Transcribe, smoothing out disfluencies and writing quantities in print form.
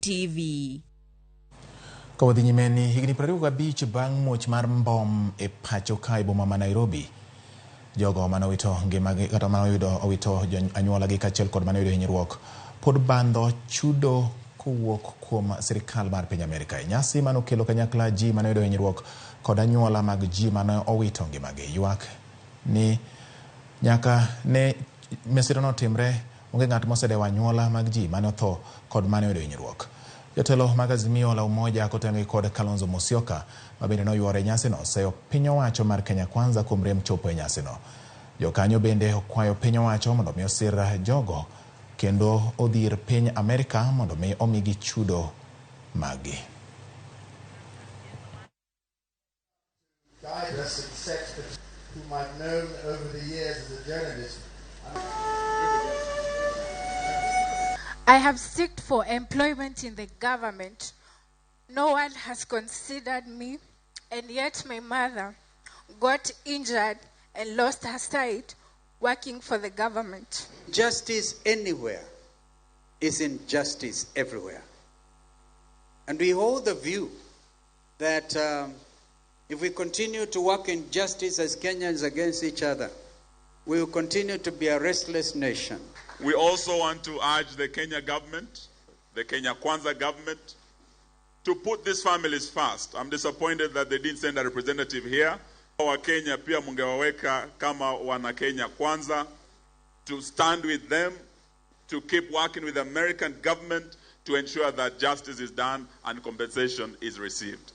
TV. Kawadhi nyimeni higni 25 bang' muoch mar mbom e pacho kae boma ma Nairobi. Jogo manowito ngimagi kata manoyudo owito anyuolagi kaachiel kod manoyudo hinyruok pod bandho chudo kowuok kuom sirkal mar piny Amerika. Nyasi manokelo kanyakla ji manoyudo hinyruok kod anyuola mag ji mano owito ngimagi. Ywak ni nyaka ne masirano timre onge ng'at mosedewo anyuola mag ji mane otho kod mane oyudo hinyruok. Jatelo mag Azimio la Umoja kotengi kod Kalonzo Musyoka mabende noywore nyasino oseyo piny owacho mar Kenya Kwanza kuom rem chopo e nyasino. Jokanyo bende okwayo piny owacho mondo mi osir jogo kendo odhir piny Amerika mondo mi omigi chudo magi. Whom I've known over the years as a journalist. I have sought for employment in the government. No one has considered me, and yet my mother got injured and lost her sight working for the government. Justice anywhere is injustice everywhere. And we hold the view that if we continue to work in justice as Kenyans against each other, we will continue to be a restless nation. We also want to urge the Kenya government, the Kenya Kwanza government, to put these families first. I'm disappointed that they didn't send a representative here. Wa Kenya pia mungewaweka kama wana Kenya Kwanza, to stand with them, to keep working with the American government to ensure that justice is done and compensation is received.